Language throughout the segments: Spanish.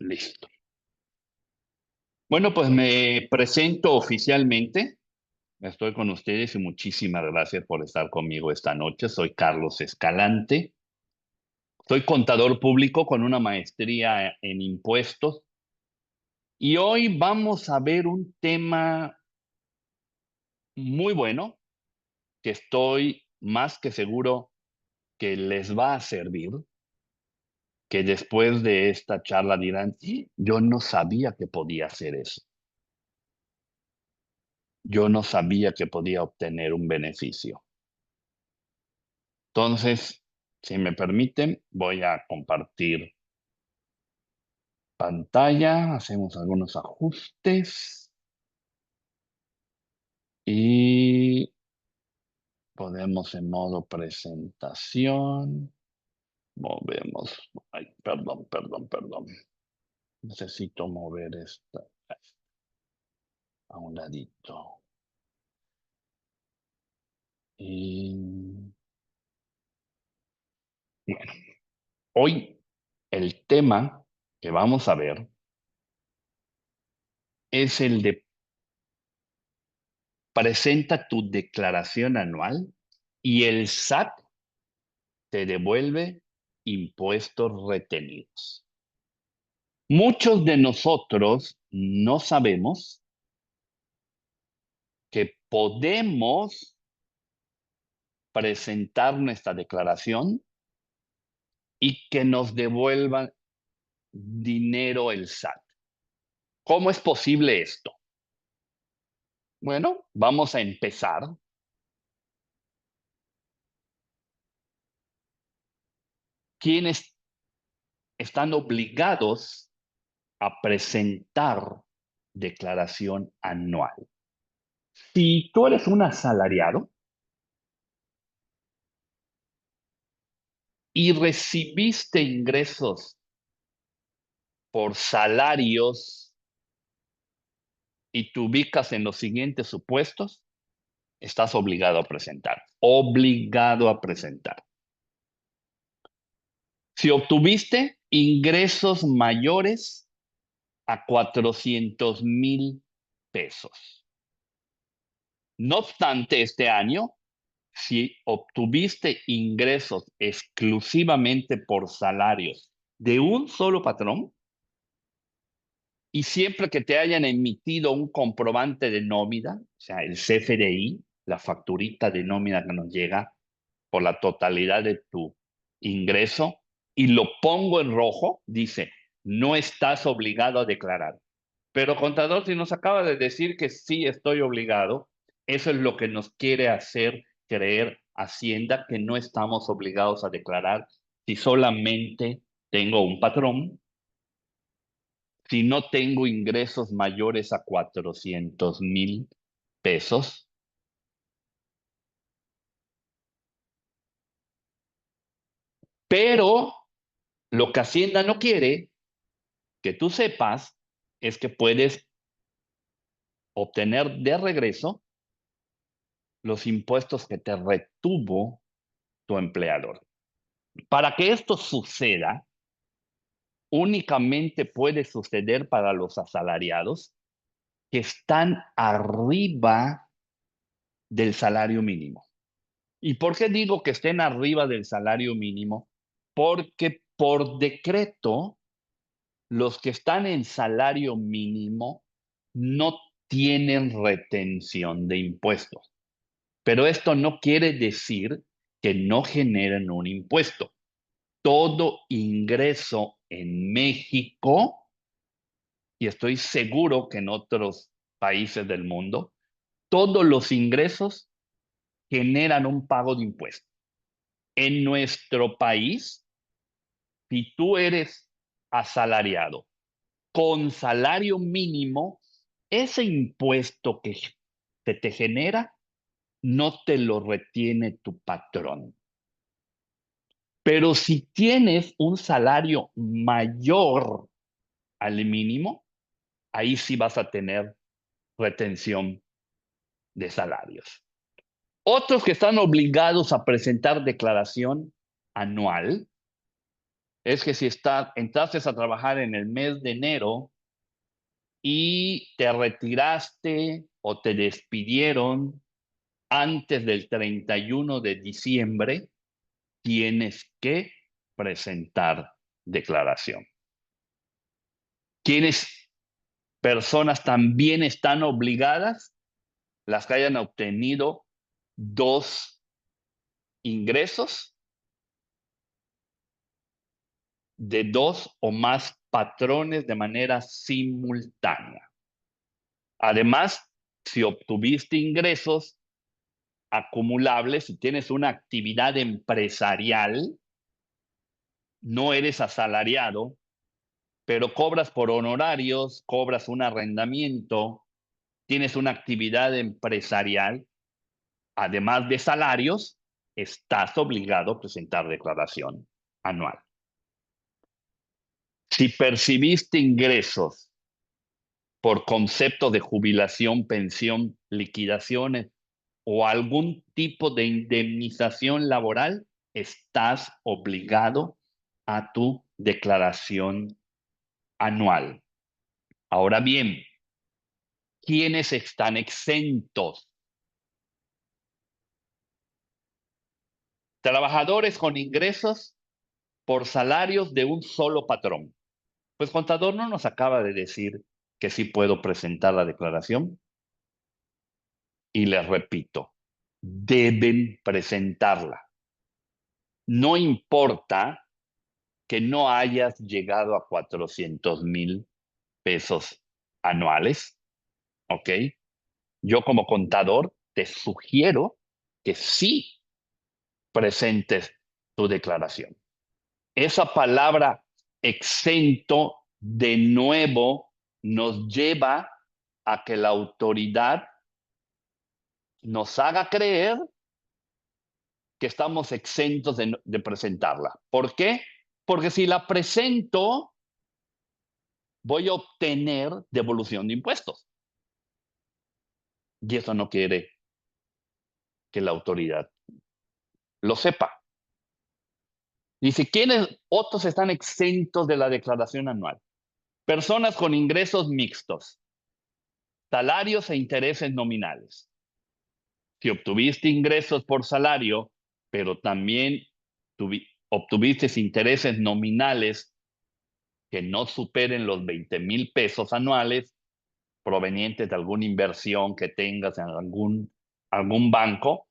Listo. Bueno, pues me presento oficialmente. Estoy con ustedes y muchísimas gracias por estar conmigo esta noche. Soy Carlos Escalante. Soy contador público con una maestría en impuestos. Y hoy vamos a ver un tema muy bueno que estoy más que seguro que les va a servir, que después de esta charla dirán, "Sí, yo no sabía que podía hacer eso. Yo no sabía que podía obtener un beneficio". Entonces, si me permiten, voy a compartir pantalla, hacemos algunos ajustes y podemos en modo presentación. Movemos, ay, perdón. Necesito mover esta a un ladito. Y bueno, hoy el tema que vamos a ver es el de presenta tu declaración anual y el SAT te devuelve impuestos retenidos. Muchos de nosotros no sabemos que podemos presentar nuestra declaración y que nos devuelvan dinero el SAT. ¿Cómo es posible esto? Bueno, vamos a empezar. ¿Quiénes están obligados a presentar declaración anual? Si tú eres un asalariado y recibiste ingresos por salarios y te ubicas en los siguientes supuestos, estás obligado a presentar. Obligado a presentar. Si obtuviste ingresos mayores a 400,000 pesos. No obstante, este año, si obtuviste ingresos exclusivamente por salarios de un solo patrón, y siempre que te hayan emitido un comprobante de nómina, o sea, el CFDI, la facturita de nómina que nos llega por la totalidad de tu ingreso, y lo pongo en rojo, dice, no estás obligado a declarar. Pero contador, si nos acaba de decir que sí estoy obligado, eso es lo que nos quiere hacer creer Hacienda, que no estamos obligados a declarar si solamente tengo un patrón, si no tengo ingresos mayores a 400,000 pesos. Pero lo que Hacienda no quiere que tú sepas es que puedes obtener de regreso los impuestos que te retuvo tu empleador. Para que esto suceda, únicamente puede suceder para los asalariados que están arriba del salario mínimo. ¿Y por qué digo que estén arriba del salario mínimo? Porque por decreto, los que están en salario mínimo no tienen retención de impuestos. Pero esto no quiere decir que no generen un impuesto. Todo ingreso en México, y estoy seguro que en otros países del mundo, todos los ingresos generan un pago de impuestos. En nuestro país, si tú eres asalariado con salario mínimo, ese impuesto que se te genera no te lo retiene tu patrón. Pero si tienes un salario mayor al mínimo, ahí sí vas a tener retención de salarios. Otros que están obligados a presentar declaración anual es que si entraste a trabajar en el mes de enero y te retiraste o te despidieron antes del 31 de diciembre, tienes que presentar declaración. ¿Quiénes personas también están obligadas? Las que hayan obtenido 2 ingresos de 2 o más patrones de manera simultánea. Además, si obtuviste ingresos acumulables, si tienes una actividad empresarial, no eres asalariado, pero cobras por honorarios, cobras un arrendamiento, tienes una actividad empresarial, además de salarios, estás obligado a presentar declaración anual. Si percibiste ingresos por concepto de jubilación, pensión, liquidaciones o algún tipo de indemnización laboral, estás obligado a tu declaración anual. Ahora bien, ¿quiénes están exentos? Trabajadores con ingresos por salarios de un solo patrón. Pues contador no nos acaba de decir que sí puedo presentar la declaración. Y les repito, deben presentarla. No importa que no hayas llegado a 400,000 pesos anuales, ¿ok? Yo como contador te sugiero que sí presentes tu declaración. Esa palabra exento de nuevo nos lleva a que la autoridad nos haga creer que estamos exentos de presentarla. ¿Por qué? Porque si la presento, voy a obtener devolución de impuestos. Y eso no quiere que la autoridad lo sepa. Dice, ¿quiénes otros están exentos de la declaración anual? Personas con ingresos mixtos, salarios e intereses nominales. Si obtuviste ingresos por salario, pero también obtuviste intereses nominales que no superen los 20,000 pesos anuales provenientes de alguna inversión que tengas en algún banco,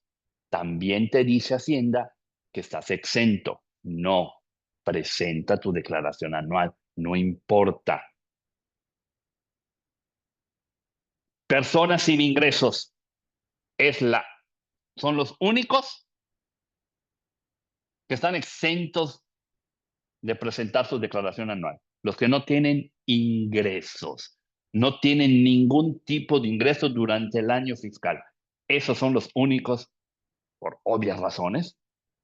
también te dice Hacienda que estás exento. No, presenta tu declaración anual, no importa. Personas sin ingresos son los únicos que están exentos de presentar su declaración anual. Los que no tienen ingresos, no tienen ningún tipo de ingreso durante el año fiscal. Esos son los únicos, por obvias razones,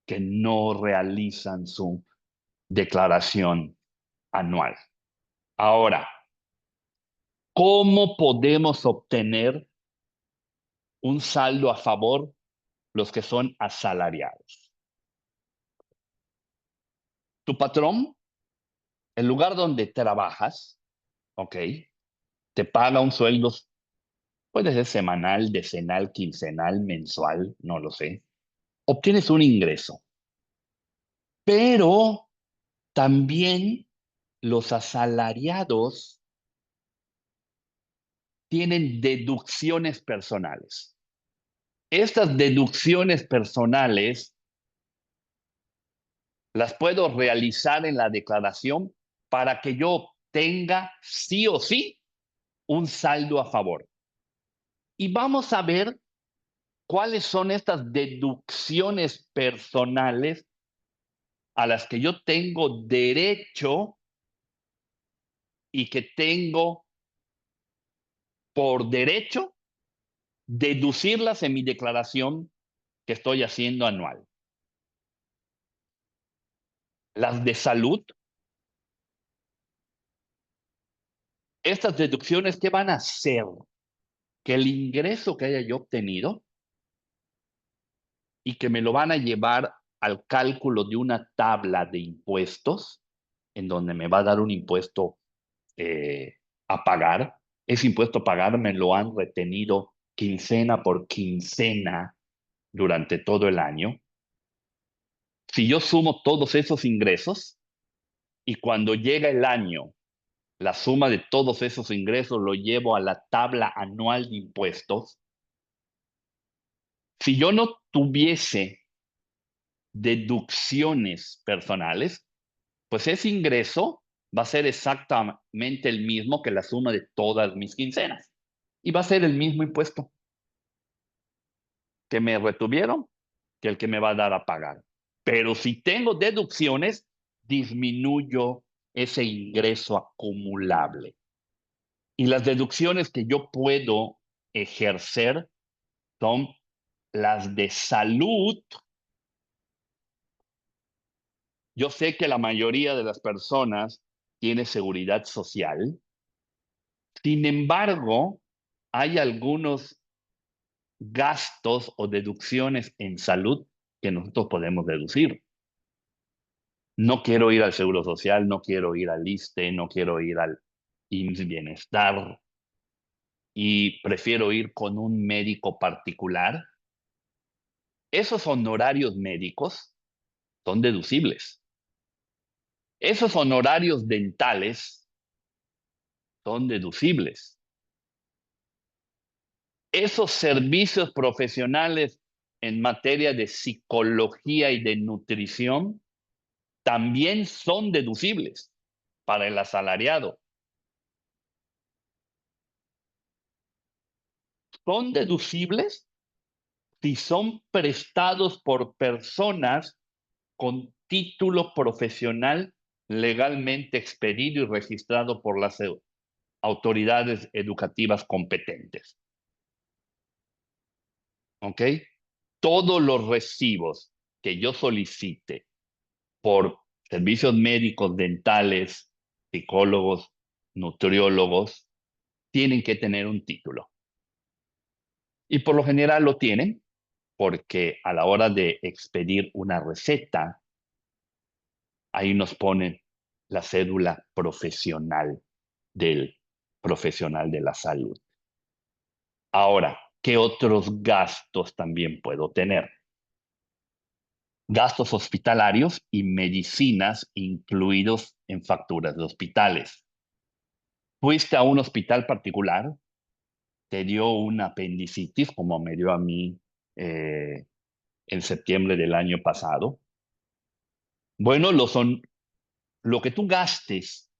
que no realizan su declaración anual. Ahora, ¿cómo podemos obtener un saldo a favor los que son asalariados? Tu patrón, el lugar donde trabajas, ¿ok? Te paga un sueldo, puede ser semanal, decenal, quincenal, mensual, no lo sé. Obtienes un ingreso, pero también los asalariados tienen deducciones personales. Estas deducciones personales las puedo realizar en la declaración para que yo obtenga sí o sí un saldo a favor. Y vamos a ver cuáles son estas deducciones personales a las que yo tengo derecho y que tengo por derecho deducirlas en mi declaración que estoy haciendo anual. Las de salud, estas deducciones, ¿qué van a hacer? Que el ingreso que haya yo obtenido y que me lo van a llevar al cálculo de una tabla de impuestos, en donde me va a dar un impuesto a pagar. Ese impuesto a pagar me lo han retenido quincena por quincena durante todo el año. Si yo sumo todos esos ingresos y cuando llega el año, la suma de todos esos ingresos lo llevo a la tabla anual de impuestos, si yo no tuviese deducciones personales, pues ese ingreso va a ser exactamente el mismo que la suma de todas mis quincenas. Y va a ser el mismo impuesto que me retuvieron que el que me va a dar a pagar. Pero si tengo deducciones, disminuyo ese ingreso acumulable. Y las deducciones que yo puedo ejercer son las de salud. Yo sé que la mayoría de las personas tiene seguridad social. Sin embargo, hay algunos gastos o deducciones en salud que nosotros podemos deducir. No quiero ir al Seguro Social, no quiero ir al ISSSTE, no quiero ir al IMSS Bienestar y prefiero ir con un médico particular. Esos honorarios médicos son deducibles. Esos honorarios dentales son deducibles. Esos servicios profesionales en materia de psicología y de nutrición también son deducibles para el asalariado. Son deducibles si son prestados por personas con título profesional legalmente expedido y registrado por las autoridades educativas competentes. ¿Ok? Todos los recibos que yo solicite por servicios médicos, dentales, psicólogos, nutriólogos, tienen que tener un título. Y por lo general lo tienen porque a la hora de expedir una receta, ahí nos ponen la cédula profesional del profesional de la salud. Ahora, ¿qué otros gastos también puedo tener? Gastos hospitalarios y medicinas incluidos en facturas de hospitales. Fuiste a un hospital particular, te dio una apendicitis, como me dio a mí en septiembre del año pasado. Bueno, lo que tú gastes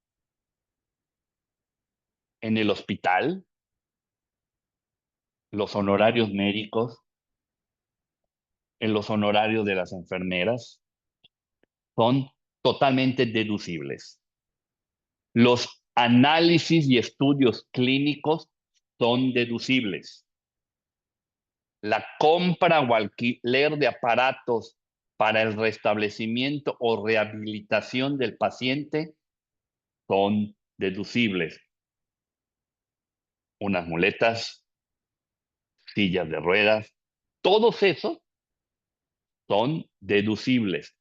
en el hospital, los honorarios médicos, en los honorarios de las enfermeras, son totalmente deducibles. Los análisis y estudios clínicos son deducibles. La compra o alquiler de aparatos para el restablecimiento o rehabilitación del paciente son deducibles. Unas muletas, sillas de ruedas, todos esos son deducibles.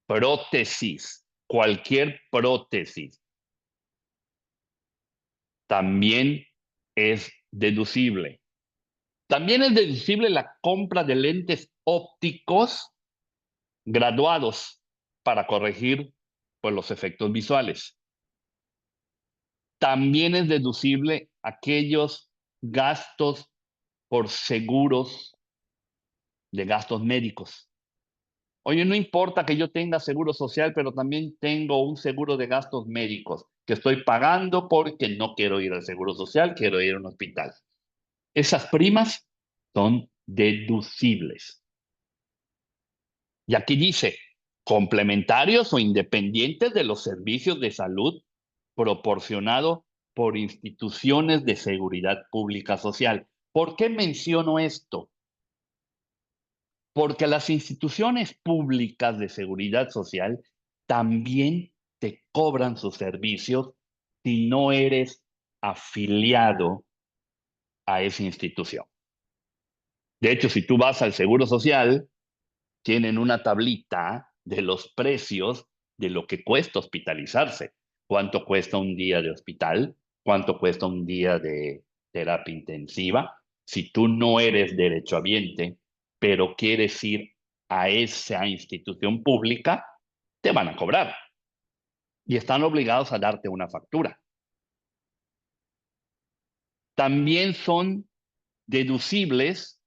Prótesis, cualquier prótesis, también es deducible. También es deducible la compra de lentes ópticos graduados para corregir pues, los efectos visuales. También es deducible aquellos gastos por seguros de gastos médicos. Oye, no importa que yo tenga seguro social, pero también tengo un seguro de gastos médicos que estoy pagando porque no quiero ir al seguro social, quiero ir a un hospital. Esas primas son deducibles. Y aquí dice, complementarios o independientes de los servicios de salud proporcionados por instituciones de seguridad pública social. ¿Por qué menciono esto? Porque las instituciones públicas de seguridad social también te cobran sus servicios si no eres afiliado a esa institución. De hecho, si tú vas al Seguro Social, tienen una tablita de los precios de lo que cuesta hospitalizarse. ¿Cuánto cuesta un día de hospital? ¿Cuánto cuesta un día de terapia intensiva? Si tú no eres derechohabiente, pero quieres ir a esa institución pública, te van a cobrar y están obligados a darte una factura. También son deducibles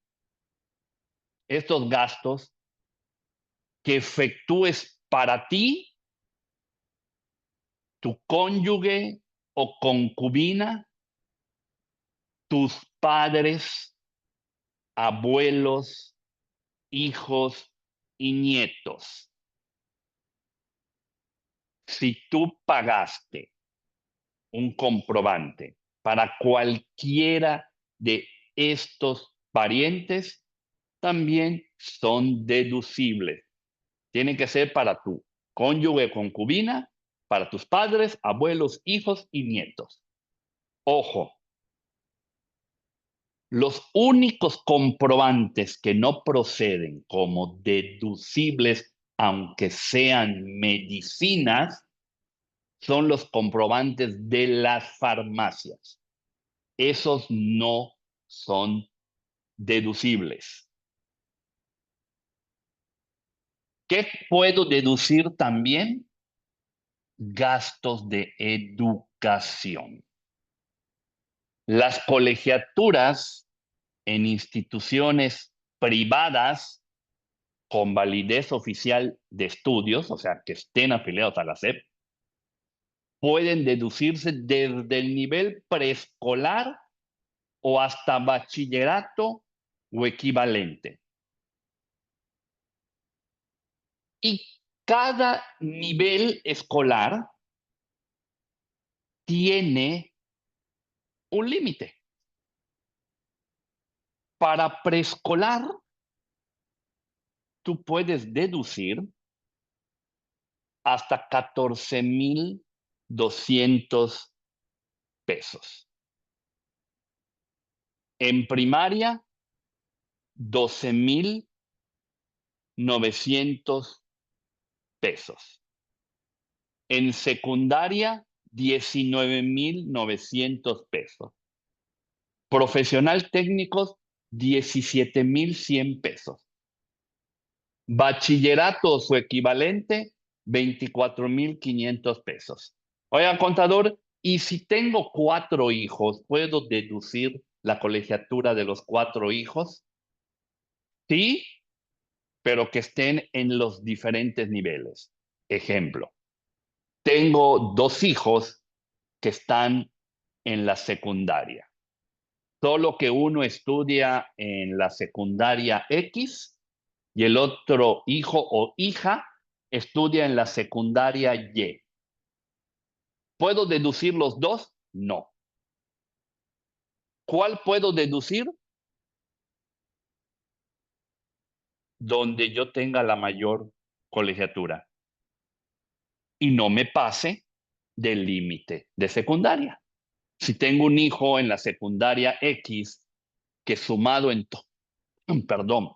estos gastos que efectúes para ti, tu cónyuge o concubina, tus padres, abuelos, hijos y nietos. Si tú pagaste un comprobante para cualquiera de estos parientes, también son deducibles. Tiene que ser para tu cónyuge, concubina, para tus padres, abuelos, hijos y nietos. Ojo, los únicos comprobantes que no proceden como deducibles, aunque sean medicinas, son los comprobantes de las farmacias. Esos no son deducibles. ¿Qué puedo deducir también? Gastos de educación. Las colegiaturas en instituciones privadas con validez oficial de estudios, o sea, que estén afiliados a la SEP, pueden deducirse desde el nivel preescolar o hasta bachillerato o equivalente. Y cada nivel escolar tiene un límite. Para preescolar, tú puedes deducir hasta 14,200 pesos. En primaria, 12,900 pesos. En secundaria, 19,900 pesos. Profesional técnicos, 17,100 pesos. Bachillerato o su equivalente, 24,500 pesos. Oiga, contador, y si tengo 4 hijos, ¿puedo deducir la colegiatura de los 4 hijos? Sí, pero que estén en los diferentes niveles. Ejemplo, tengo 2 hijos que están en la secundaria. Solo que uno estudia en la secundaria X y el otro hijo o hija estudia en la secundaria Y. ¿Puedo deducir los dos? No. ¿Cuál puedo deducir? Donde yo tenga la mayor colegiatura y no me pase del límite de secundaria. Si tengo un hijo en la secundaria X que sumado en perdón,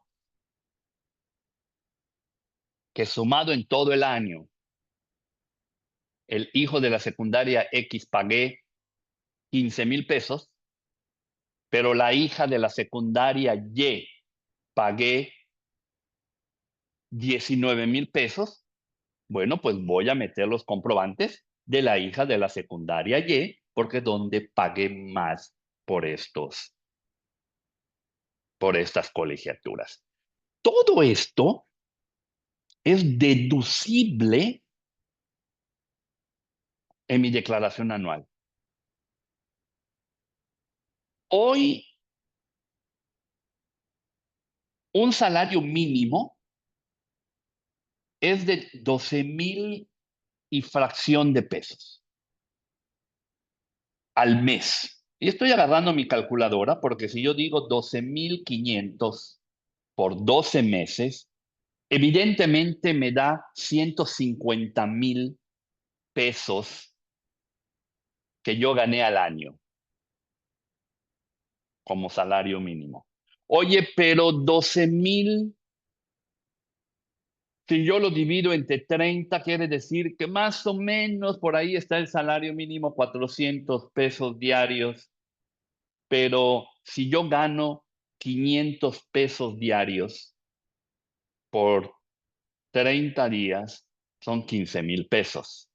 que sumado en todo el año, el hijo de la secundaria X pagué 15,000 pesos, pero la hija de la secundaria Y pagué 19,000 pesos, bueno, pues voy a meter los comprobantes de la hija de la secundaria Y, porque es donde pagué más por por estas colegiaturas. Todo esto es deducible en mi declaración anual. Hoy, un salario mínimo es de 12,000 y fracción de pesos al mes. Y estoy agarrando mi calculadora porque si yo digo 12,500 por 12 meses, evidentemente me da 150,000 pesos que yo gané al año como salario mínimo. Oye, pero 12,000 Si yo lo divido entre 30, quiere decir que más o menos por ahí está el salario mínimo, 400 pesos diarios. Pero si yo gano 500 pesos diarios por 30 días, son 15,000 pesos.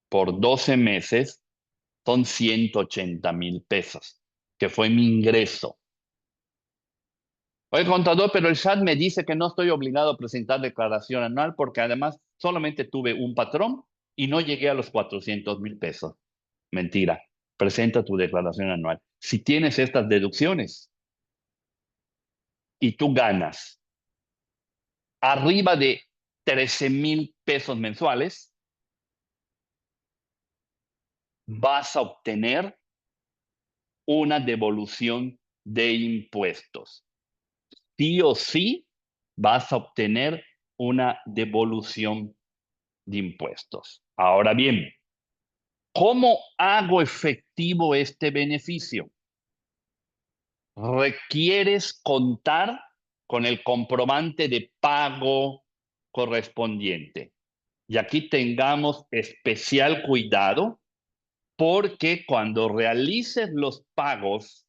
Por 12 meses, son 180,000 pesos, que fue mi ingreso. Oye, contador, pero el SAT me dice que no estoy obligado a presentar declaración anual porque además solamente tuve un patrón y no llegué a los 400,000 pesos. Mentira. Presenta tu declaración anual. Si tienes estas deducciones y tú ganas arriba de 13,000 pesos mensuales, vas a obtener una devolución de impuestos. Sí o sí, vas a obtener una devolución de impuestos. Ahora bien, ¿cómo hago efectivo este beneficio? Requieres contar con el comprobante de pago correspondiente. Y aquí tengamos especial cuidado porque cuando realices los pagos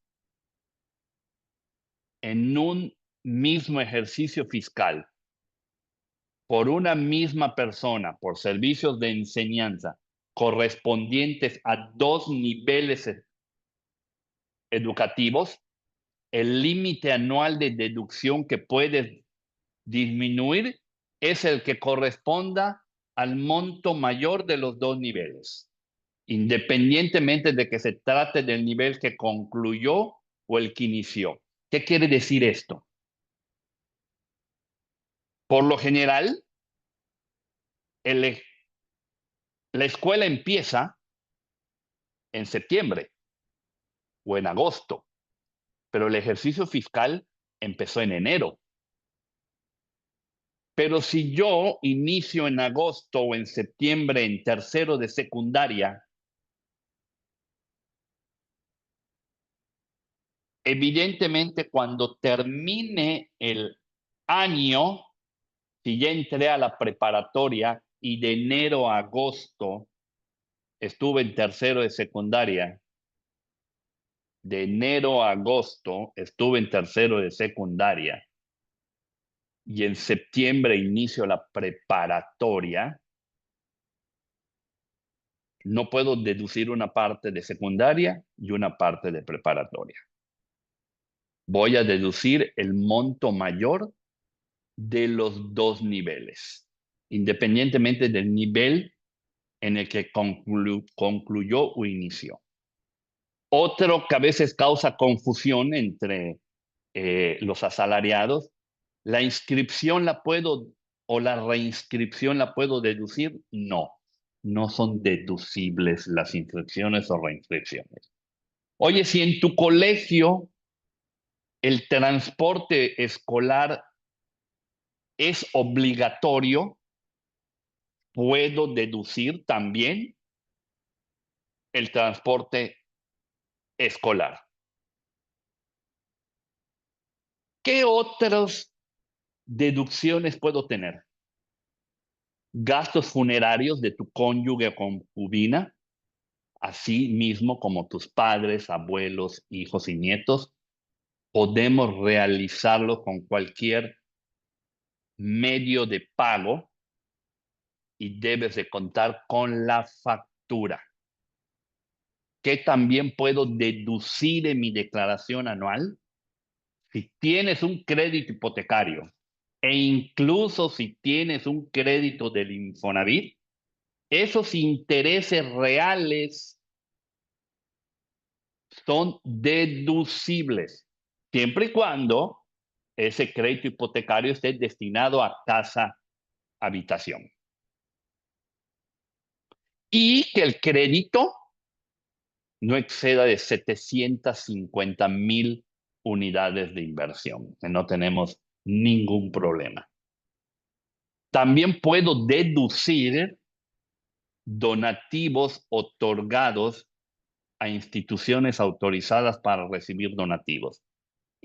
en un mismo ejercicio fiscal por una misma persona, por servicios de enseñanza correspondientes a dos niveles educativos, el límite anual de deducción que puedes disminuir es el que corresponda al monto mayor de los dos niveles, independientemente de que se trate del nivel que concluyó o el que inició. ¿Qué quiere decir esto? Por lo general, el, la escuela empieza en septiembre o en agosto, pero el ejercicio fiscal empezó en enero. Pero si yo inicio en agosto o en septiembre en tercero de secundaria, evidentemente cuando termine el año, si ya entré a la preparatoria y de enero a agosto estuve en tercero de secundaria, de enero a agosto estuve en tercero de secundaria y en septiembre inicio la preparatoria, no puedo deducir una parte de secundaria y una parte de preparatoria. Voy a deducir el monto mayor de los dos niveles, independientemente del nivel en el que concluyó o inició. Otro que a veces causa confusión entre los asalariados, ¿la inscripción la puedo o la reinscripción la puedo deducir? No, no son deducibles las inscripciones o reinscripciones. Oye, si en tu colegio el transporte escolar es obligatorio, puedo deducir también el transporte escolar. ¿Qué otras deducciones puedo tener? Gastos funerarios de tu cónyuge o concubina, así mismo como tus padres, abuelos, hijos y nietos. Podemos realizarlo con cualquier medio de pago y debes de contar con la factura. ¿Qué también puedo deducir en mi declaración anual? Si tienes un crédito hipotecario e incluso si tienes un crédito del Infonavit, esos intereses reales son deducibles, siempre y cuando ese crédito hipotecario esté destinado a casa habitación. Y que el crédito no exceda de 750,000 unidades de inversión. No tenemos ningún problema. También puedo deducir donativos otorgados a instituciones autorizadas para recibir donativos.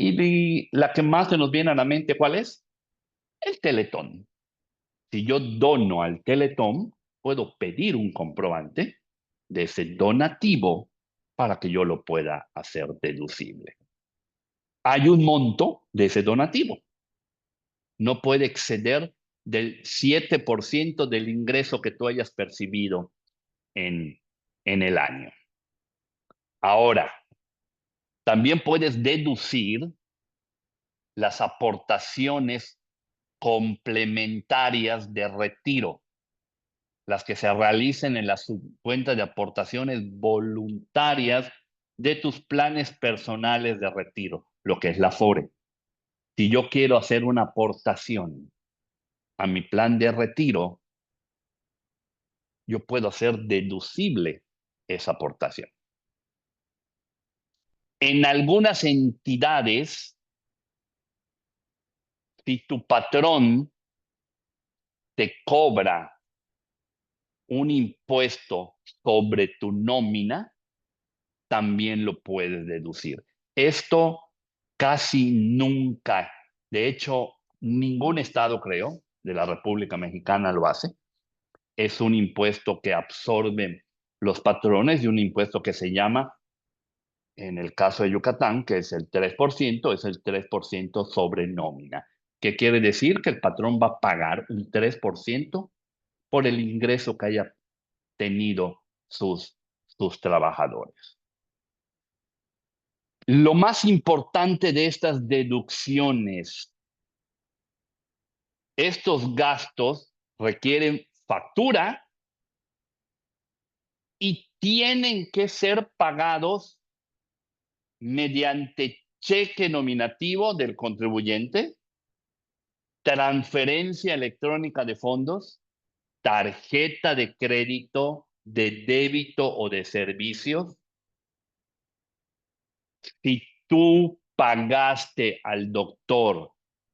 Y la que más se nos viene a la mente, ¿cuál es? El Teletón. Si yo dono al Teletón, puedo pedir un comprobante de ese donativo para que yo lo pueda hacer deducible. Hay un monto de ese donativo. No puede exceder del 7% del ingreso que tú hayas percibido en el año. Ahora, también puedes deducir las aportaciones complementarias de retiro, las que se realicen en la subcuenta de aportaciones voluntarias de tus planes personales de retiro, lo que es la FORE. Si yo quiero hacer una aportación a mi plan de retiro, yo puedo hacer deducible esa aportación. En algunas entidades, si tu patrón te cobra un impuesto sobre tu nómina, también lo puedes deducir. Esto casi nunca, de hecho, ningún estado, creo, de la República Mexicana lo hace. Es un impuesto que absorben los patrones y un impuesto que se llama, en el caso de Yucatán, que es el 3%, es el 3% sobre nómina. ¿Qué quiere decir? Que el patrón va a pagar un 3% por el ingreso que haya tenido sus trabajadores. Lo más importante de estas deducciones, estos gastos requieren factura y tienen que ser pagados mediante cheque nominativo del contribuyente, transferencia electrónica de fondos, tarjeta de crédito, de débito o de servicios. Si tú pagaste al doctor,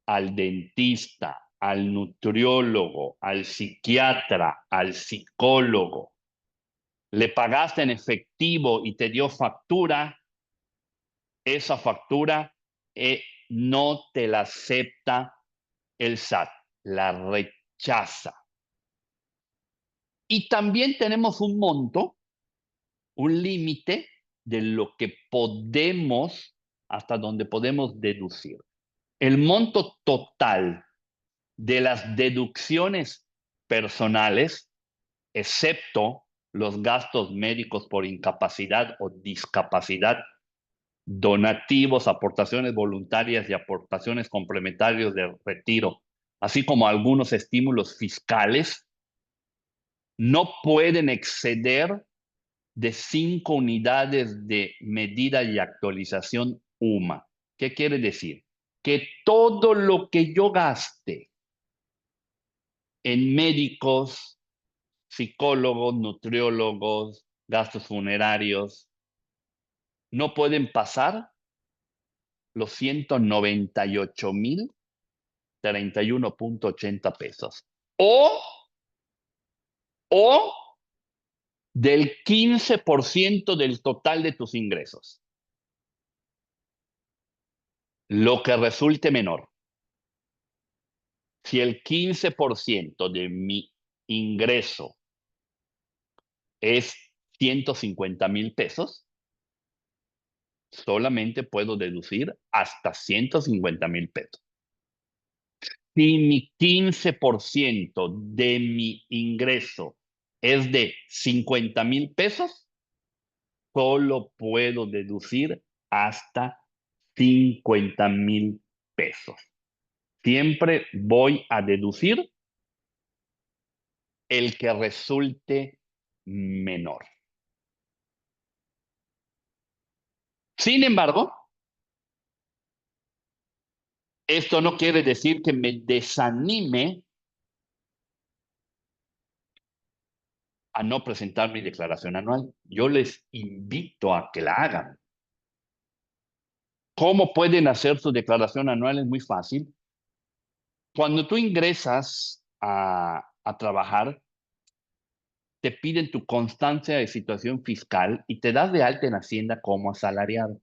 al dentista, al nutriólogo, al psiquiatra, al psicólogo, le pagaste en efectivo y te dio factura, esa factura no te la acepta el SAT, la rechaza. Y también tenemos un monto, un límite de lo que podemos, hasta donde podemos deducir. El monto total de las deducciones personales, excepto los gastos médicos por incapacidad o discapacidad, donativos, aportaciones voluntarias y aportaciones complementarias de retiro, así como algunos estímulos fiscales, no pueden exceder de 5 unidades de medida y actualización UMA. ¿Qué quiere decir? Que todo lo que yo gaste en médicos, psicólogos, nutriólogos, gastos funerarios, no pueden pasar los 198,031.80 pesos. O del 15% del total de tus ingresos. Lo que resulte menor. Si el 15% de mi ingreso es 150,000 pesos, solamente puedo deducir hasta 150,000 pesos. Si mi 15% de mi ingreso es de 50,000 pesos, solo puedo deducir hasta 50,000 pesos. Siempre voy a deducir el que resulte menor. Sin embargo, esto no quiere decir que me desanime a no presentar mi declaración anual. Yo les invito a que la hagan. ¿Cómo pueden hacer su declaración anual? Es muy fácil. Cuando tú ingresas a trabajar, te piden tu constancia de situación fiscal y te das de alta en Hacienda como asalariado.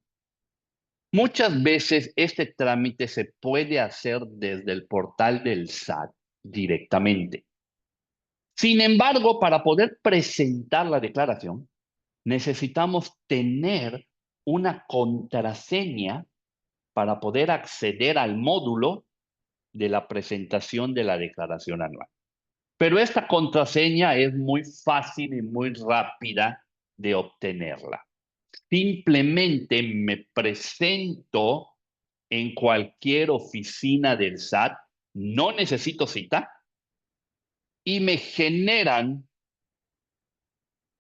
Muchas veces este trámite se puede hacer desde el portal del SAT directamente. Sin embargo, para poder presentar la declaración, necesitamos tener una contraseña para poder acceder al módulo de la presentación de la declaración anual. Pero esta contraseña es muy fácil y muy rápida de obtenerla. Simplemente me presento en cualquier oficina del SAT, no necesito cita, y me generan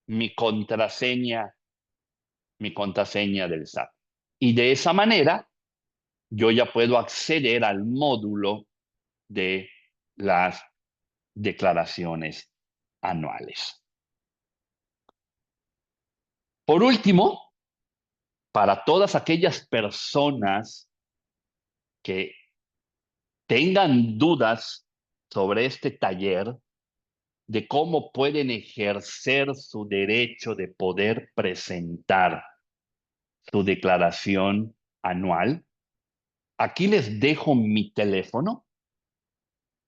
mi contraseña, mi contraseña del SAT. Y de esa manera, yo ya puedo acceder al módulo de las declaraciones anuales. Por último, para todas aquellas personas que tengan dudas sobre este taller, de cómo pueden ejercer su derecho de poder presentar su declaración anual, aquí les dejo mi teléfono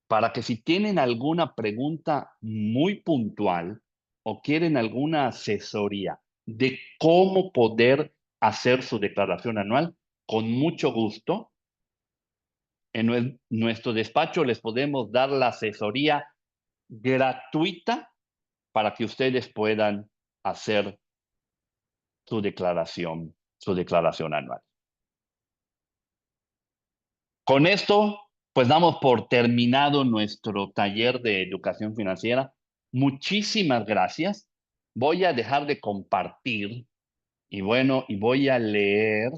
para que si tienen alguna pregunta muy puntual o quieren alguna asesoría de cómo poder hacer su declaración anual, con mucho gusto, en nuestro despacho les podemos dar la asesoría gratuita para que ustedes puedan hacer su declaración anual. Con esto, pues damos por terminado nuestro taller de educación financiera. Muchísimas gracias. Voy a dejar de compartir y bueno, y voy a leer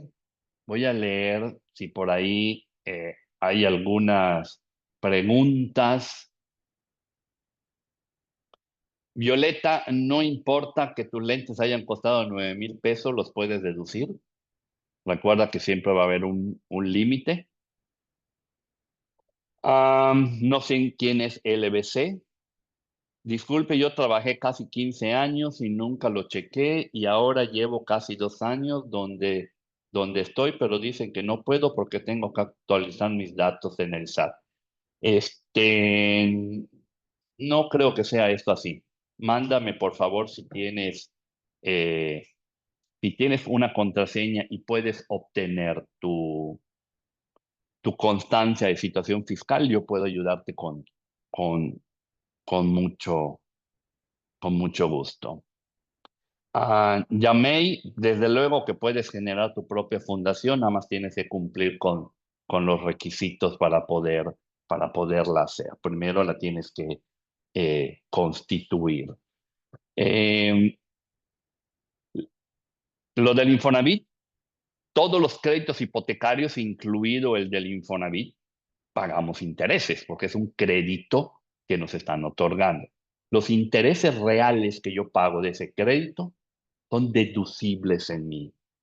si por ahí hay algunas preguntas. Violeta, no importa que tus lentes hayan costado 9,000 pesos, los puedes deducir. Recuerda que siempre va a haber un límite. No sé quién es LBC. Disculpe, yo trabajé casi 15 años y nunca lo chequé y ahora llevo casi 2 años donde estoy, pero dicen que no puedo porque tengo que actualizar mis datos en el SAT. No creo que sea esto así. Mándame, por favor, eh, si tienes una contraseña y puedes obtener tu constancia de situación fiscal, yo puedo ayudarte con, con mucho, con mucho gusto. Yamei, desde luego que puedes generar tu propia fundación, nada más tienes que cumplir con los requisitos para poderla hacer. Primero la tienes que constituir. Eh, lo del Infonavit, todos los créditos hipotecarios, incluido el del Infonavit, pagamos intereses, porque es un crédito que nos están otorgando. Los intereses reales que yo pago de ese crédito son deducibles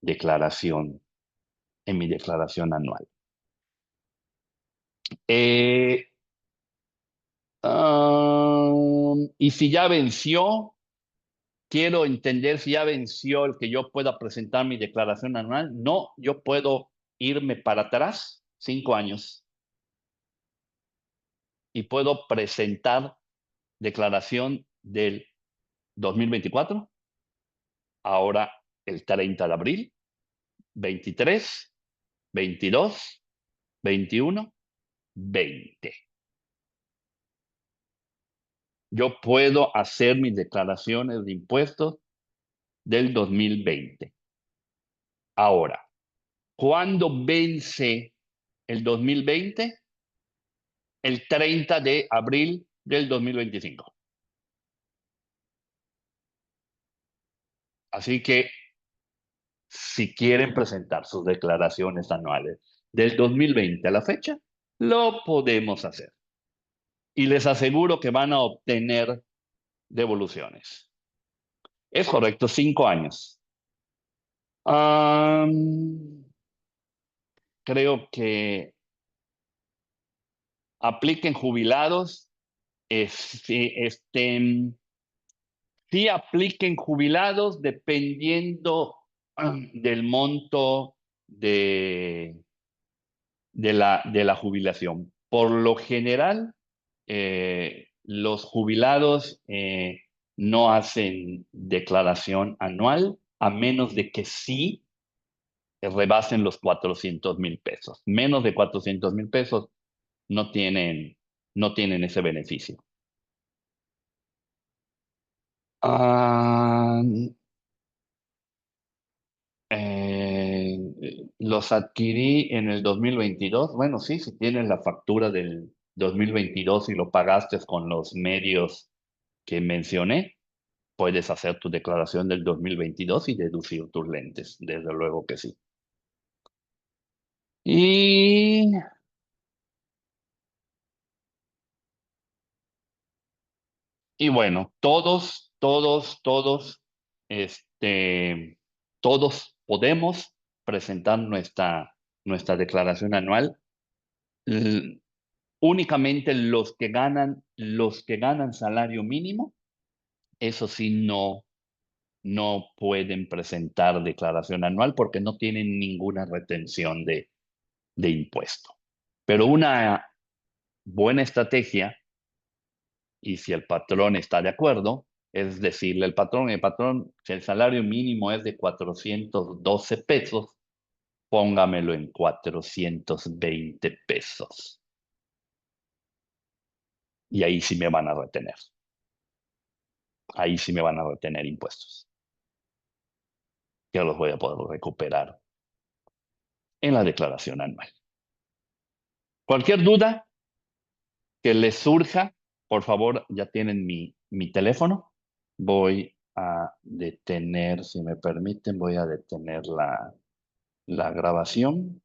declaración, en mi declaración anual. Eh, y si ya venció, quiero entender si ya venció el que yo pueda presentar mi declaración anual. No, yo puedo irme para atrás 5 años y puedo presentar declaración del 2024, ahora el 30 de abril, 23, 22, 21, 20. Yo puedo hacer mis declaraciones de impuestos del 2020. Ahora, ¿cuándo vence el 2020? El 30 de abril del 2025. Así que si quieren presentar sus declaraciones anuales del 2020 a la fecha, lo podemos hacer. Y les aseguro que van a obtener devoluciones. Es correcto, 5 años. Creo que apliquen jubilados, sí apliquen jubilados dependiendo del monto de la jubilación. Por lo general, los jubilados no hacen declaración anual a menos de que sí rebasen los 400,000 pesos. Menos de 400,000 pesos no tienen, no tienen ese beneficio. Ah, eh, los adquirí en el 2022. Bueno, sí, si tienes la factura del 2022 y lo pagaste con los medios que mencioné, puedes hacer tu declaración del 2022 y deducir tus lentes. Desde luego que sí. Y, y bueno, este, todos podemos presentar nuestra declaración anual. L- Únicamente los que ganan salario mínimo, eso sí, no pueden presentar declaración anual porque no tienen ninguna retención de impuesto. Pero una buena estrategia, y si el patrón está de acuerdo, es decirle al patrón, el patrón, si el salario mínimo es de 412 pesos, póngamelo en 420 pesos. Y ahí sí me van a retener. Ahí sí me van a retener impuestos. Que los voy a poder recuperar en la declaración anual. Cualquier duda que les surja, por favor, ya tienen mi teléfono. Voy a detener, si me permiten, voy a detener la grabación.